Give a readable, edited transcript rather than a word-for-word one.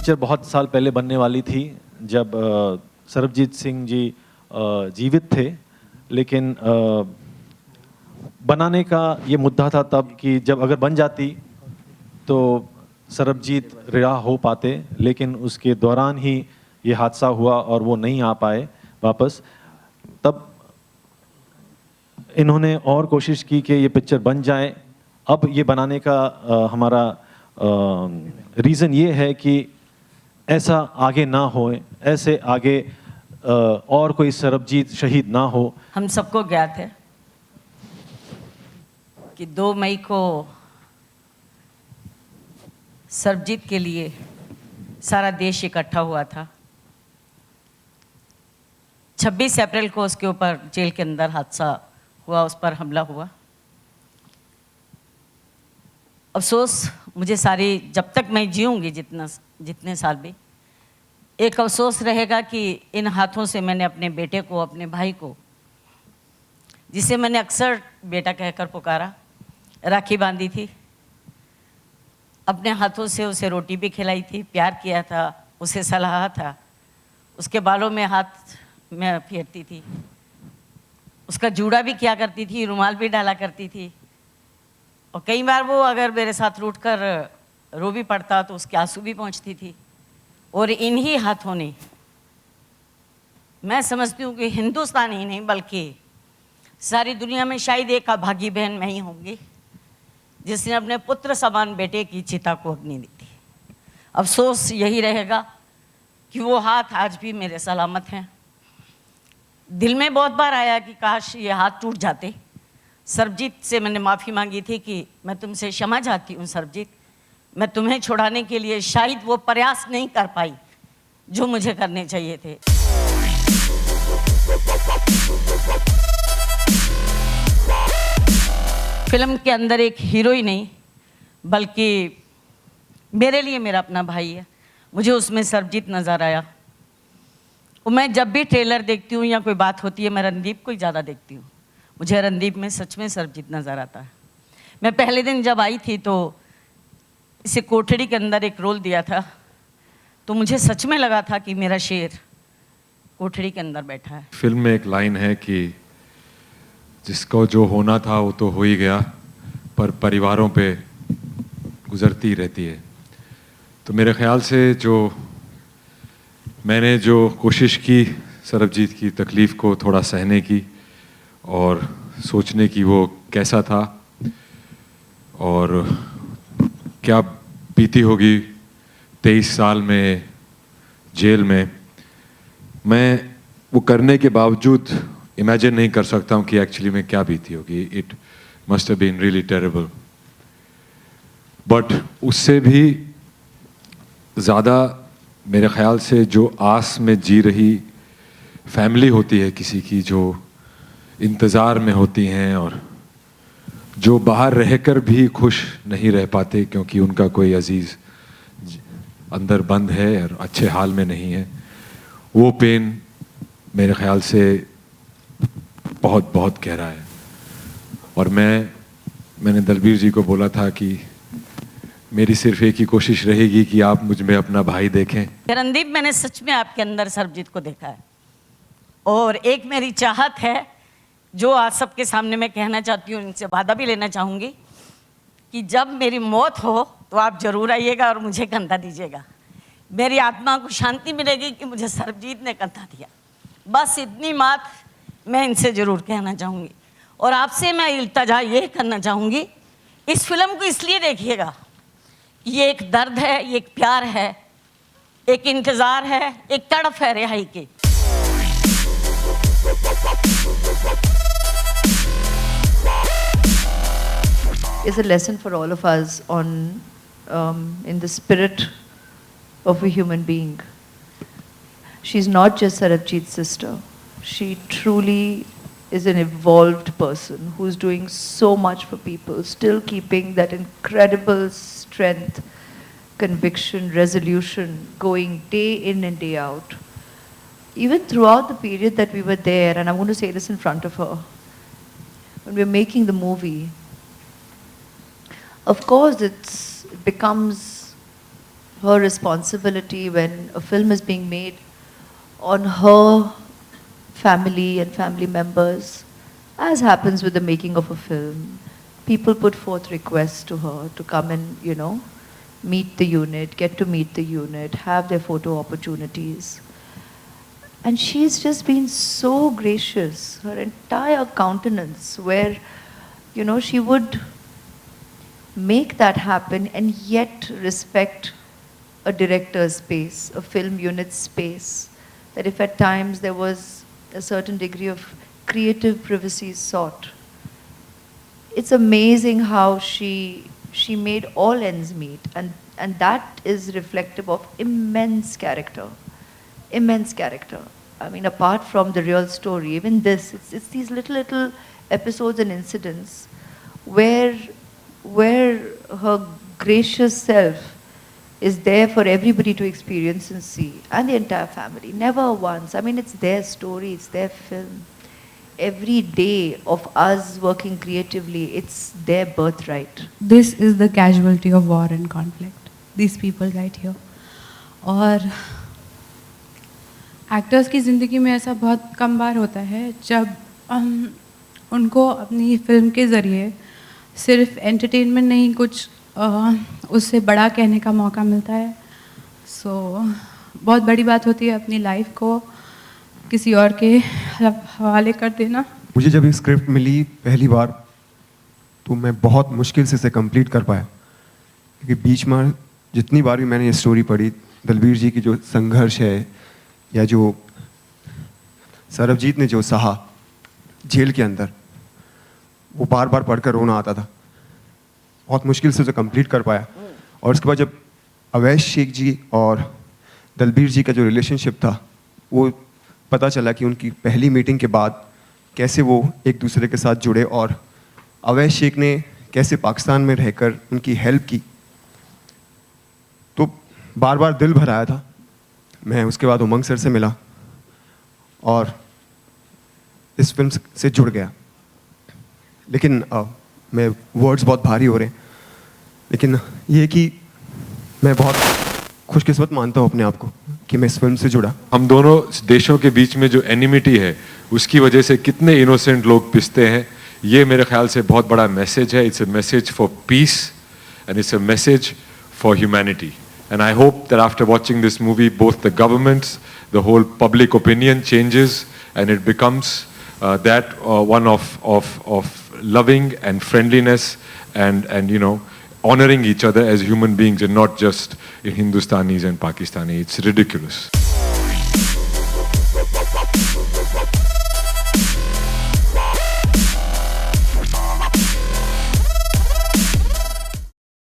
Picture बहुत साल पहले बनने वाली थी जब सरबजीत सिंह जी जीवित थे, लेकिन बनाने का ये मुद्दा था तब कि जब अगर बन जाती तो सरबजीत रिहा हो पाते, लेकिन उसके दौरान ही ये हादसा हुआ और वो नहीं आ पाए वापस। तब इन्होंने और कोशिश की कि ये पिक्चर बन जाए। अब ये बनाने का हमारा रीज़न ये है कि ऐसा आगे ना हो, ऐसे आगे और कोई सरबजीत शहीद ना हो। हम सबको ज्ञात है कि 2 मई को सरबजीत के लिए सारा देश इकट्ठा हुआ था। 26 अप्रैल को उसके ऊपर जेल के अंदर हादसा हुआ, उस पर हमला हुआ। अफसोस मुझे सारी, जब तक मैं जीऊँगी जितने साल भी, एक अफसोस रहेगा कि इन हाथों से मैंने अपने बेटे को, अपने भाई को, जिसे मैंने अक्सर बेटा कहकर पुकारा, राखी बांधी थी, अपने हाथों से उसे रोटी भी खिलाई थी, प्यार किया था, उसे सलाहा था, उसके बालों में हाथ में फेरती थी, उसका जूड़ा भी किया करती थी, रुमाल भी डाला करती थी। और कई बार वो अगर मेरे साथ रूठ कर रो भी पड़ता तो उसके आंसू भी पहुँचती थी। और इन्हीं हाथों ने, मैं समझती हूँ कि हिंदुस्तान ही नहीं बल्कि सारी दुनिया में शायद एक अभागी बहन मैं ही होंगी जिसने अपने पुत्र समान बेटे की चिता को अग्नि दी थी। अफसोस यही रहेगा कि वो हाथ आज भी मेरे सलामत हैं। दिल में बहुत बार आया कि काश ये हाथ टूट जाते। सरबजीत से मैंने माफ़ी मांगी थी कि मैं तुमसे क्षमा चाहती हूँ सरबजीत, मैं तुम्हें छुड़ाने के लिए शायद वो प्रयास नहीं कर पाई जो मुझे करने चाहिए थे। फिल्म के अंदर एक हीरो ही नहीं बल्कि मेरे लिए मेरा अपना भाई है। मुझे उसमें सरबजीत नज़र आया। और मैं जब भी ट्रेलर देखती हूँ या कोई बात होती है, मैं रणदीप को ही ज़्यादा देखती हूँ। मुझे रणदीप में सच में सरबजीत नज़र आता है। मैं पहले दिन जब आई थी तो इसे कोठड़ी के अंदर एक रोल दिया था, तो मुझे सच में लगा था कि मेरा शेर कोठड़ी के अंदर बैठा है। फिल्म में एक लाइन है कि जिसको जो होना था वो तो हो ही गया, पर परिवारों पे गुजरती रहती है। तो मेरे ख्याल से मैंने जो कोशिश की सरबजीत की तकलीफ़ को थोड़ा सहने की और सोचने की वो कैसा था और क्या बीती होगी 23 साल में जेल में, मैं वो करने के बावजूद इमेजिन नहीं कर सकता हूँ कि एक्चुअली में क्या बीती होगी। It must have been really terrible. But उससे भी ज़्यादा मेरे ख्याल से जो आस में जी रही फैमिली होती है किसी की, जो इंतज़ार में होती हैं और जो बाहर रहकर भी खुश नहीं रह पाते क्योंकि उनका कोई अजीज़ अंदर बंद है और अच्छे हाल में नहीं है, वो पेन मेरे ख्याल से बहुत बहुत गहरा है। और मैंने दलबीर जी को बोला था कि मेरी सिर्फ एक ही कोशिश रहेगी कि आप मुझ में अपना भाई देखें। रणदीप, मैंने सच में आपके अंदर सरबजीत को देखा है और एक मेरी चाहत है जो आज सबके सामने मैं कहना चाहती हूँ, इनसे वादा भी लेना चाहूँगी कि जब मेरी मौत हो तो आप ज़रूर आइएगा और मुझे कंधा दीजिएगा। मेरी आत्मा को शांति मिलेगी कि मुझे सरबजीत ने कंधा दिया। बस इतनी बात मैं इनसे ज़रूर कहना चाहूँगी। और आपसे मैं इल्तजा ये करना चाहूँगी, इस फिल्म को इसलिए देखिएगा, ये एक दर्द है, ये एक प्यार है, एक इंतज़ार है, एक तड़प है रिहाई की। Is a lesson for all of us on in the spirit of a human being. She's not just Sarabjit's sister. She truly is an evolved person who's doing so much for people, still keeping that incredible strength, conviction, resolution going day in and day out. Even throughout the period that we were there, and I'm going to say this in front of her, when we were making the movie, of course it becomes her responsibility when a film is being made on her family and family members, as happens with the making of a film. People put forth requests to her to come and, you know, meet the unit, get to meet the unit, have their photo opportunities. And she's just been so gracious, her entire countenance, where, you know, she would make that happen and yet respect a director's space, a film unit's space. That if at times there was a certain degree of creative privacy sought, it's amazing how she made all ends meet, and that is reflective of immense character. Immense character. I mean, apart from the real story, even this, it's these little episodes and incidents where her gracious self is there for everybody to experience and see, and the entire family. Never once. I mean, it's their story, it's their film. Every day of us working creatively, it's their birthright. This is the casualty of war and conflict. These people right here. और actors की ज़िंदगी में ऐसा बहुत कम बार होता है जब उनको अपनी फिल्म के ज़रिए सिर्फ एंटरटेनमेंट नहीं, कुछ उससे बड़ा कहने का मौका मिलता है. सो बहुत बड़ी बात होती है अपनी लाइफ को किसी और के हवाले कर देना. मुझे जब ये स्क्रिप्ट मिली पहली बार तो मैं बहुत मुश्किल से इसे कंप्लीट कर पाया, क्योंकि बीच में जितनी बार भी मैंने ये स्टोरी पढ़ी, दलबीर जी की जो संघर्ष है या जो सरबजीत ने जो सहा जेल के अंदर, वो बार बार पढ़कर रोना आता था. बहुत मुश्किल से उसे कंप्लीट कर पाया. और उसके बाद जब अवैश शेख जी और दलबीर जी का जो रिलेशनशिप था, वो पता चला कि उनकी पहली मीटिंग के बाद कैसे वो एक दूसरे के साथ जुड़े और अवैश शेख ने कैसे पाकिस्तान में रहकर उनकी हेल्प की, तो बार बार दिल भर आया था. मैं उसके बाद उमंग सर से मिला और इस फिल्म से जुड़ गया. लेकिन मैं वर्ड्स बहुत भारी हो रहे हैं, लेकिन ये कि मैं बहुत खुशकिस्मत मानता हूँ अपने आप को कि मैं इस फिल्म से जुड़ा. हम दोनों देशों के बीच में जो एनिमिटी है उसकी वजह से कितने इनोसेंट लोग पिसते हैं, ये मेरे ख्याल से बहुत बड़ा मैसेज है. It's a message for piece and it's a message for humanity. And I hope that after watching this movie, both the governments, the whole public opinion changes, and it becomes one of loving and friendliness and you know, honoring each other as human beings and not just Hindustanis and Pakistani. It's ridiculous.